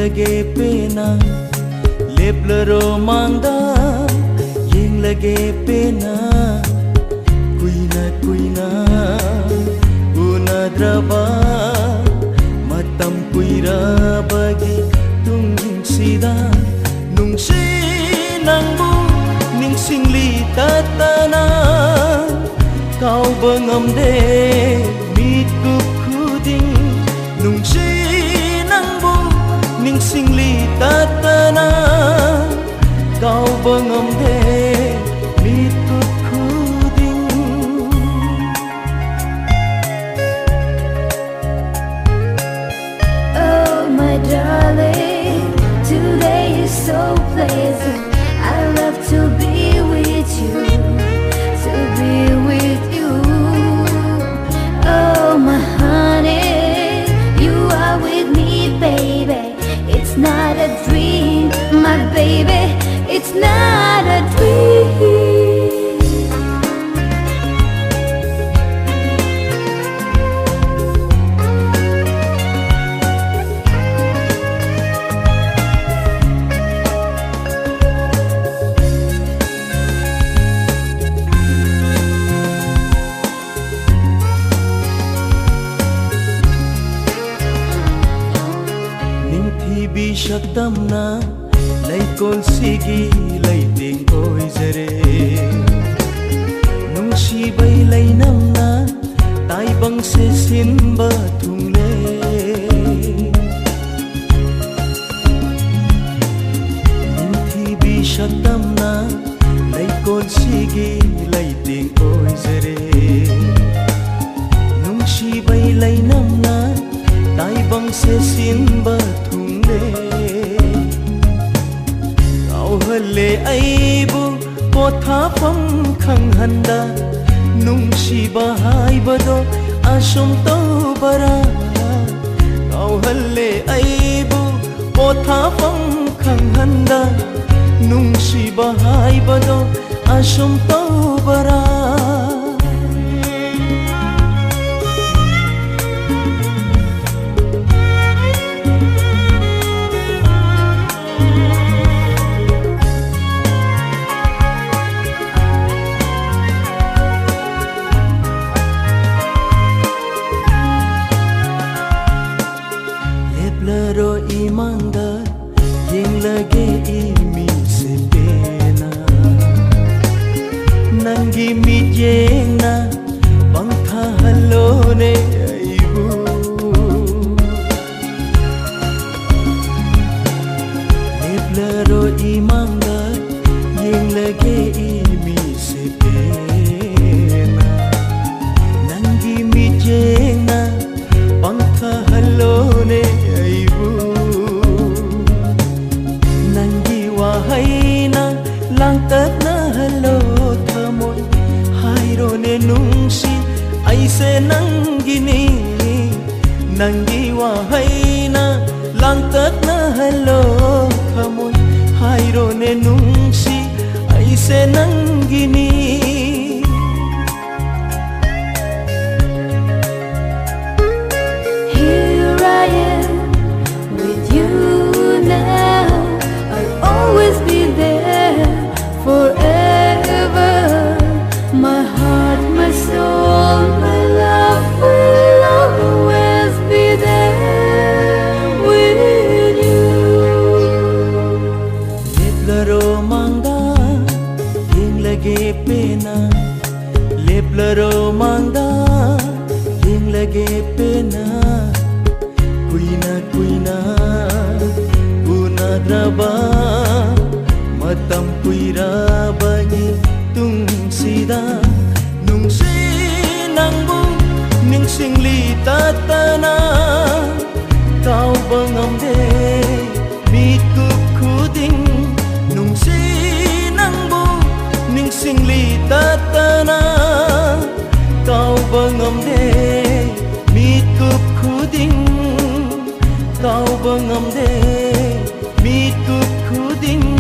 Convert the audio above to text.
lage pena leplero mangda yeng lage pena kuina kuina unadraba matam kuira bagi tungsida nungsi nangbu ningsingli tatana kau bengamde mitkup kuding nungsi nangbu ningsingli tatana kau bengamde mitkup kuding. Oh my darling, today is so pleasant. I love to be with you, to be with you. Oh my honey, you are with me, baby. It's not a dream, my baby. It's not a dream. Bishaktamna laikol sigi laiting oizare nungsibai lainamna taibang se sinba thungle ninthi bishaktamna laikol sigi laiting oizare nungsibai lainamna taibang se sinba Hale aibu pothafam khanghanda nungsiba haibado asum tawbara kau hale aibu pothafam khanghanda nungsiba haibado asum tawbara. Leplero imangda yeng lage imi se pena nangi mit yeng na bangtha halone aibu leplero imangda yeng lage imi se pena nangi mit yeng na bangtha halone langtat na halo thamoy hayro ne nungsi aise nangini nangiwa hayna langtat na halo thamoy hayro ne nungsi aise nangini. Here I am with you now, I'll always be there forever. My heart, my soul, my love will always be there with you. Leplero mangda yeng lage pena leplero mangda yeng lage pena kuina kuina unadraba matam kuira bagi tungsida nungsi nangbu ningsingli tatana kau bengamde mitkup kuding nungsi nangbu ningsingli tatana kau bengamde mitkup kuding kau bengamde mitkup kuding.